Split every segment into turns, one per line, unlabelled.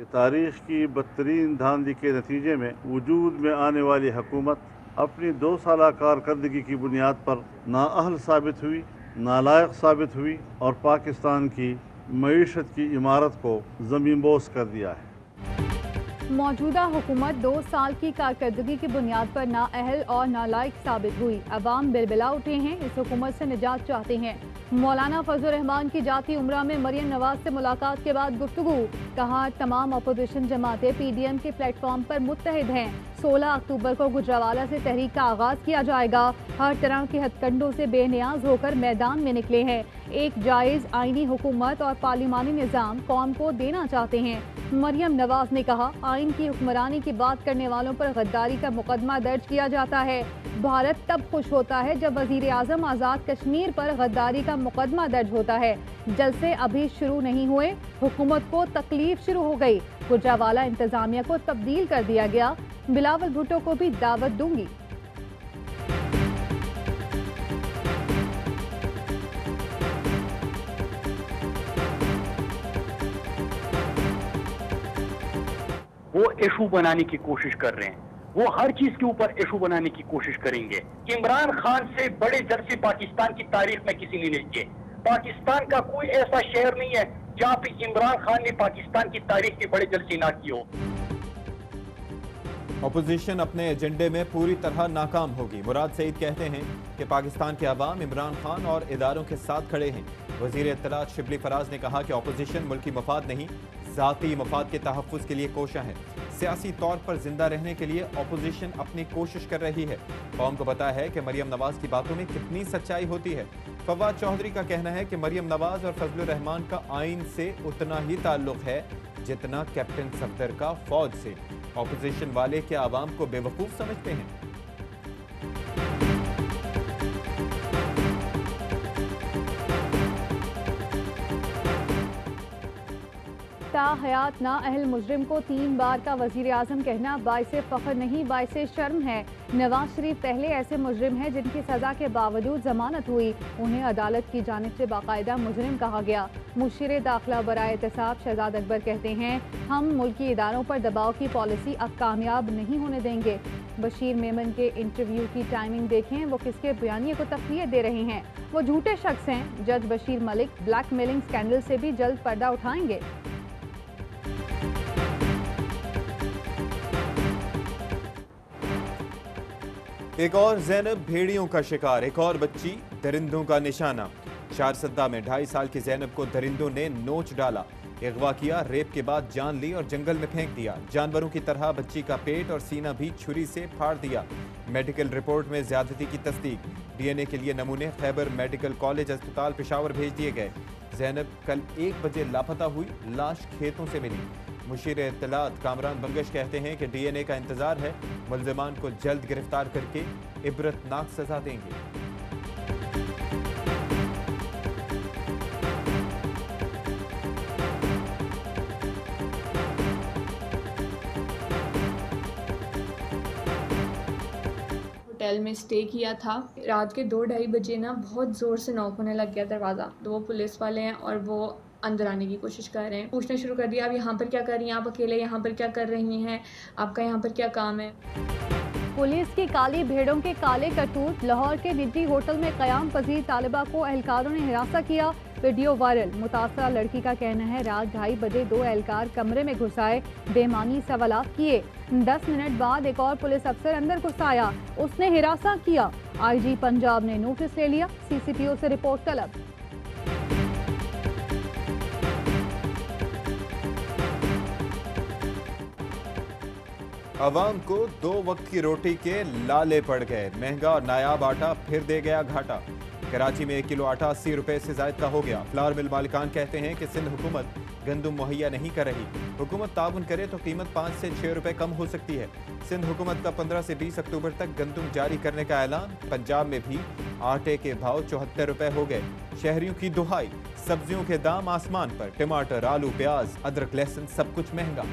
तारीख की बदतरीन धांधली के नतीजे में वजूद में आने वाली हुकूमत अपनी 2 साल कारकर्दगी की बुनियाद पर नाअहल साबित हुई, नालायक साबित हुई और पाकिस्तान की मईशत की इमारत को ज़मींबोस कर दिया है।
मौजूदा हुकूमत 2 साल की कारकर्दगी की बुनियाद पर नाअहल और नालायक साबित हुई। अवाम बिलबिला उठे हैं, इस हुकूमत से निजात चाहते हैं। मौलाना फजल रहमान की जाती उम्रा में मरियम नवाज से मुलाकात के बाद गुफ्तगू। कहा, तमाम अपोजिशन जमातें PDM के प्लेटफॉर्म पर मुत्तहिद हैं। 16 अक्टूबर को गुजरावाला से तहरीक का आगाज किया जाएगा। हर तरह के हथकंडों से बेनियाज होकर मैदान में निकले हैं। एक जायज आईनी हुकूमत और पार्लिमानी निज़ाम कौम को देना चाहते हैं। मरियम नवाज ने कहा, आइन की हुक्मरानी की बात करने वालों पर गद्दारी का मुकदमा दर्ज किया जाता है। भारत तब खुश होता है जब वजीर आजम आज़ाद कश्मीर पर गद्दारी का मुकदमा दर्ज होता है। जलसे अभी शुरू नहीं हुए, हुकूमत को तकलीफ शुरू हो गई। गुजरावाला इंतजामिया को तब्दील कर दिया गया। बिलावल भुट्टो को भी दावत दूंगी।
वो इशू बनाने की कोशिश कर रहे हैं, वो हर चीज के ऊपर इशू बनाने की कोशिश करेंगे। इमरान खान से बड़े जलसे पाकिस्तान की तारीख में किसी ने नहीं किए। पाकिस्तान का कोई ऐसा शहर नहीं है जहां पे इमरान खान ने पाकिस्तान की तारीख के बड़े जलसे ना किए हो।
अपोजिशन अपने एजेंडे में पूरी तरह नाकाम होगी। मुराद सईद कहते हैं कि पाकिस्तान के अवाम इमरान खान और इदारों के साथ खड़े हैं। वजीर इत्तलात शिबली फराज ने कहा कि अपोजिशन मुल्की मफाद नहीं, ज़ाती मफाद के तहफ़्फ़ुज़ के लिए कोशा है। सियासी तौर पर जिंदा रहने के लिए अपोजिशन अपनी कोशिश कर रही है। कौम को पता है कि मरियम नवाज की बातों में कितनी सच्चाई होती है। फवाद चौधरी का कहना है कि मरियम नवाज और फजलुर रहमान का आइन से उतना ही ताल्लुक है जितना कैप्टन सफदर का फौज से। अपोजिशन वाले क्या आवाम को बेवकूफ़ समझते हैं?
हयात नाअहल मुजरिम को 3 बार का वजीर आजम कहना बाइसे फ़ख्र नहीं, बाइसे शर्म है। नवाज शरीफ पहले ऐसे मुजरिम हैं जिनकी सजा के बावजूद जमानत हुई, उन्हें अदालत की जानिब से बाकायदा मुजरिम कहा गया। मुशीर दाखिला बराए एहतसाब शहजाद अकबर कहते हैं, हम मुल्की इदारों पर दबाव की पॉलिसी अब कामयाब नहीं होने देंगे। बशीर मेमन के इंटरव्यू की टाइमिंग देखें, वो किसके बयानिए को तक़वियत दे रहे हैं। वो झूठे शख्स हैं। जज बशीर मलिक ब्लैकमेलिंग स्कैंडल से भी जल्द पर्दा उठाएंगे।
एक और ज़ैनब भेड़ियों का शिकार, एक और बच्ची दरिंदों का निशाना। शारसद्दा में 2.5 साल की ज़ैनब को दरिंदों ने नोच डाला, अगवा किया, रेप के बाद जान ली और जंगल में फेंक दिया। जानवरों की तरह बच्ची का पेट और सीना भी छुरी से फाड़ दिया। मेडिकल रिपोर्ट में ज्यादती की तस्दीक। DNA के लिए नमूने खैबर मेडिकल कॉलेज अस्पताल पेशावर भेज दिए गए। ज़ैनब कल 1 बजे लापता हुई, लाश खेतों से मिली। मुशीर इत्तलात कामरान बंगश कहते हैं कि DNA का इंतजार है, मुल्ज़िमान को जल्द गिरफ्तार करके इबरतनाक सजा देंगे।
होटल में स्टे किया था। रात के 2-2:30 बजे ना बहुत ज़ोर से नॉक होने लग गया दरवाज़ा। तो वो पुलिस वाले हैं और वो अंदर आने की कोशिश कर रहे हैं। पूछना शुरू कर दिया, आप यहाँ पर क्या कर रही हैं, आप अकेले यहाँ पर क्या कर रही हैं, आपका यहाँ पर क्या काम है।
पुलिस की काली भेड़ों के काले करतूत। लाहौर के निजी होटल में क़याम पजीर तालिबा को एहलकारों ने हिरासत किया, वीडियो वायरल। मुतासरा लड़की का कहना है रात 2:30 बजे 2 एहलकार कमरे में घुस आए, बेमानी सवालात किए। 10 मिनट बाद एक और पुलिस अफसर अंदर घुस आया, उसने हिरासत किया। IG पंजाब ने नोटिस ले लिया, CCTO से रिपोर्ट तलब।
अवाम को 2 वक्त की रोटी के लाले पड़ गए। महंगा और नायाब आटा फिर दे गया घाटा। कराची में 1 किलो आटा 80 रुपए से ज्यादा का हो गया। फ्लावर मिल मालिकान कहते हैं कि सिंध हुकूमत गंदम मुहैया नहीं कर रही। हुकूमत ताउन करे तो कीमत 5 से 6 रुपए कम हो सकती है। सिंध हुकूमत का 15 से 20 अक्टूबर तक गंदम जारी करने का ऐलान। पंजाब में भी आटे के भाव 74 रुपए हो गए। शहरियों की दुहाई, सब्जियों के दाम आसमान पर। टमाटर, आलू, प्याज, अदरक, लहसुन सब कुछ महंगा।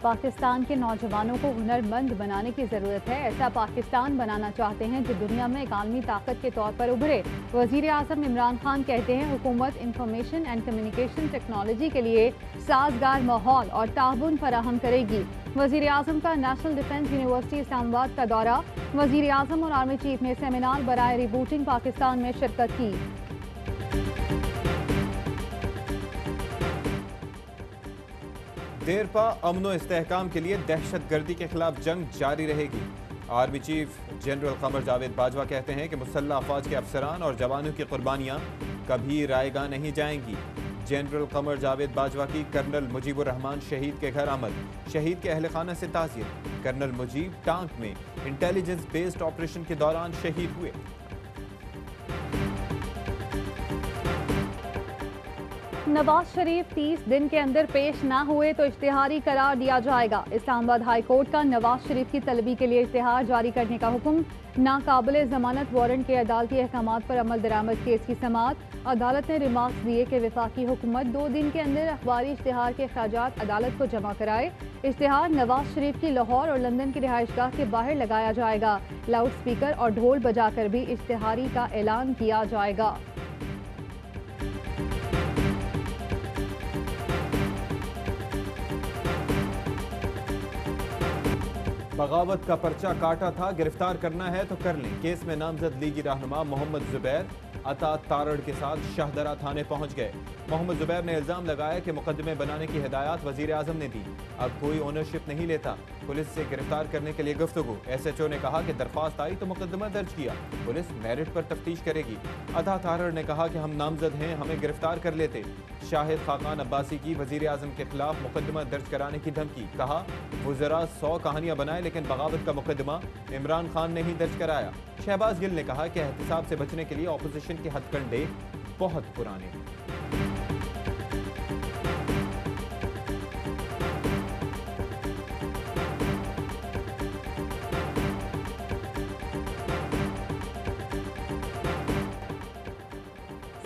पाकिस्तान के नौजवानों को हुनरमंद बनाने की ज़रूरत है। ऐसा पाकिस्तान बनाना चाहते हैं जो दुनिया में एक आलमी ताकत के तौर पर उभरे। वज़ीर आज़म इमरान खान कहते हैं हुकूमत इंफॉर्मेशन एंड कम्युनिकेशन टेक्नोलॉजी के लिए साजगार माहौल और ताउन फराहम करेगी। वज़ीर आज़म का नेशनल डिफेंस यूनिवर्सिटी इस्लामाबाद का दौरा। वज़ीर आज़म और आर्मी चीफ ने सेमिनार बराए रिबूटिंग पाकिस्तान में शिरकत की।
देरपा अमनो इस्तेहकाम के लिए दहशतगर्दी के खिलाफ जंग जारी रहेगी। Army chief general Qamar Javed Bajwa कहते हैं कि मुसल्लह अफवाज के अफसरान और जवानों की कुर्बानियां कभी रायगा नहीं जाएंगी। जनरल कमर जावेद बाजवा की कर्नल मुजीबुर रहमान शहीद के घर आमद। शहीद के अहल खाना से ताज़ियत। कर्नल मुजीब टांक में इंटेलिजेंस बेस्ड ऑपरेशन के दौरान शहीद हुए।
नवाज शरीफ 30 दिन के अंदर पेश ना हुए तो इश्तिहारी करार दिया जाएगा। इस्लामाबाद हाई कोर्ट का नवाज शरीफ की तलबी के लिए इश्तिहार जारी करने का हुक्म। नाकाबिले जमानत वारंट के अदालती अहकामात पर अमल दरामद केस की समाअत। अदालत ने रिमार्क्स दिए कि वफाकी हुकूमत 2 दिन के अंदर अखबारी इश्तिहार के खर्चात अदालत को जमा कराए। इश्तिहार नवाज शरीफ की लाहौर और लंदन की रिहाइशगाह के बाहर लगाया जाएगा। लाउड स्पीकर और ढोल बजाकर भी इश्तिहारी का ऐलान किया जाएगा।
बगावत का पर्चा काटा था, गिरफ्तार करना है तो कर लें। केस में नामजद लीगी रहनुमा मोहम्मद जुबैर अता तारड़ के साथ शाहदरा थाने पहुंच गए। मोहम्मद जुबैर ने इल्जाम लगाया कि मुकदमे बनाने की हिदायत वजीर आजम ने दी, अब कोई ओनरशिप नहीं लेता। पुलिस से गिरफ्तार करने के लिए गुफ्तगू। SHO ने कहा कि दरख्वास्त आई तो मुकदमा दर्ज किया, पुलिस मेरिट पर तफ्तीश करेगी। अता तारड़ ने कहा कि हम नामजद हैं, हमें गिरफ्तार कर लेते। शाहिद खाकान अब्बासी की वजीर आजम के खिलाफ मुकदमा दर्ज कराने की धमकी। कहा वो जरा 100 कहानियां बनाए लेकिन बगावत का मुकदमा इमरान खान ने ही दर्ज कराया। शहबाज गिल ने कहा कि एहतसाब से बचने के लिए ऑपोजिशन के हथकंडे बहुत पुराने हैं।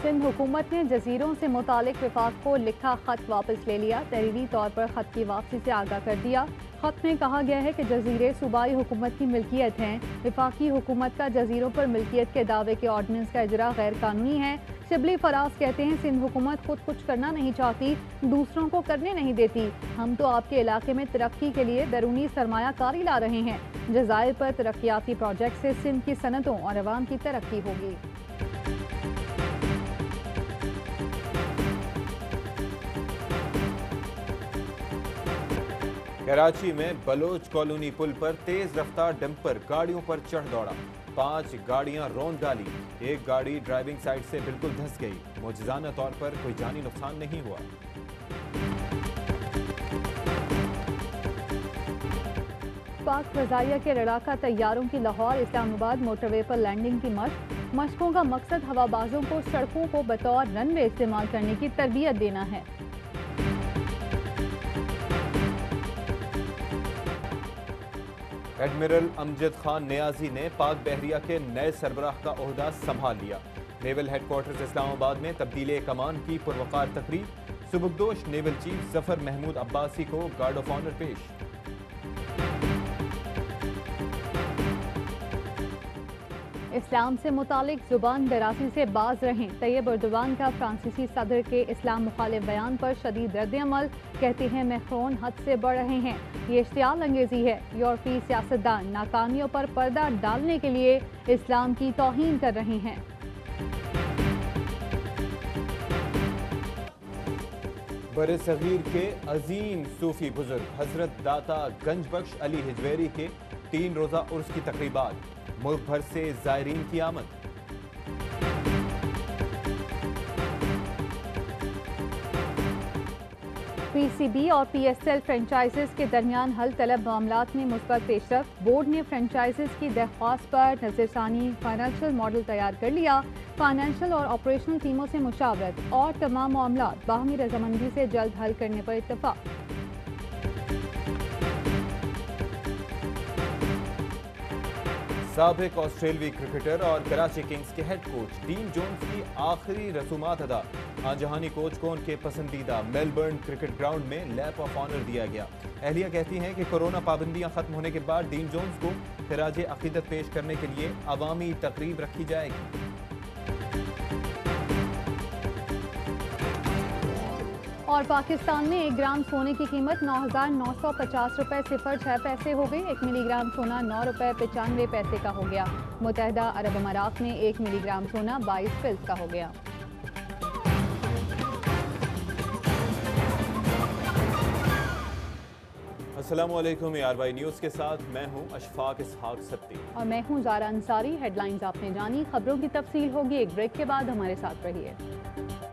सिंध हुकूमत ने जजीरों से मुतालिक विफाक को लिखा खत वापस ले लिया। तहरीरी तौर पर खत की वापसी से आगाह कर दिया। खत में कहा गया है कि जजीरे सूबाई हुकूमत की मिल्कियत हैं। विफाकी हुकूमत का जजीरों पर मिल्कियत के दावे के ऑर्डिनेंस का इजरा गैर कानूनी है। शिबली फराज कहते हैं सिंध हुकूमत खुद कुछ करना नहीं चाहती, दूसरों को करने नहीं देती। हम तो आपके इलाके में तरक्की के लिए बैरूनी सरमायाकारी ला रहे हैं। जज़ायर पर तरक्याती प्रोजेक्ट से सिंध की सनतों और अवाम की तरक्की होगी।
कराची में बलोच कॉलोनी पुल पर तेज रफ्तार डंपर गाड़ियों पर चढ़ दौड़ा। 5 गाड़ियां रौंद डाली, एक गाड़ी ड्राइविंग साइड से बिल्कुल धंस गई। मौजूदाना तौर पर कोई जानी नुकसान नहीं हुआ।
पाक फजाइया के लड़ाका तैयारों की लाहौर इस्लामाबाद मोटरवे पर लैंडिंग की मशकों का मकसद हवाबाजों को सड़कों को बतौर रनवे इस्तेमाल करने की तरबियत देना है।
एडमिरल अमजद खान नियाजी ने पाक बहरिया के नए सरबराह का ओहदा संभाल लिया। नेवल हेडक्वार्टर्स इस्लामाबाद में तब्दीली कमान की पुरवकार तकरीब। सुबुकदोश नेवल चीफ जफर महमूद अब्बासी को गार्ड ऑफ ऑनर पेश।
इस्लाम से मुतालिक जुबान दराजी से बाज रहें। तैयब एर्दोगान का फ्रांसीसी सदर के इस्लाम मुखालिफ बयान पर शदीद रद्द-ए-अमल। कहते हैं मैक्रोन हद से बढ़ रहे हैं, ये इश्तियाल अंगेजी है। यूरोपीय सियासतदान नाकामियों पर पर्दा डालने के लिए इस्लाम की तौहीन कर रहे हैं।
बरे सगीर के अजीम सूफी बुजुर्ग हजरत दाता गंजबख्श अली हिजवेरी के 3 रोज़ा उर्स की तकरीबात। मुल्क भर से ज़ायरीन की आमद।
PCB और PSL फ्रेंचाइजेस के दरमियान हल तलब मामलात में मुस्बत पेशरफ। बोर्ड ने फ्रेंचाइजेस की दरख्वास्त पर नजरसानी फाइनेंशियल मॉडल तैयार कर लिया। फाइनेंशियल और ऑपरेशनल टीमों से मुशावरत और तमाम मामलात बाहमी रजामंदी से जल्द हल करने पर इत्तफाक।
साबिक ऑस्ट्रेलवी क्रिकेटर और कराची किंग्स के हेड कोच डीन जोन्स की आखिरी रसूमात अदा। जहानी कोच को उनके पसंदीदा मेलबर्न क्रिकेट ग्राउंड में लैप ऑफ ऑनर दिया गया। अहलिया कहती हैं कि कोरोना पाबंदियां खत्म होने के बाद डीन जोन्स को खिराज अकीदत पेश करने के लिए अवामी तकरीब रखी जाएगी।
और पाकिस्तान में 1 ग्राम सोने की कीमत 9,950 रुपए 06 पैसे हो गई। 1 मिलीग्राम सोना 9 रुपए 95 पैसे का हो गया। मुत्तहदा अरब अमारात में 1 मिलीग्राम सोना 22 फिल्स का हो गया।
अस्सलामुअलैकुम ARY न्यूज़ के साथ मैं हूं अशफाक इसहाक सत्ती
और मैं हूं ज़ारा अंसारी। हेडलाइंस आपने जानी, खबरों की तफसील होगी एक ब्रेक के बाद। हमारे साथ रहिए।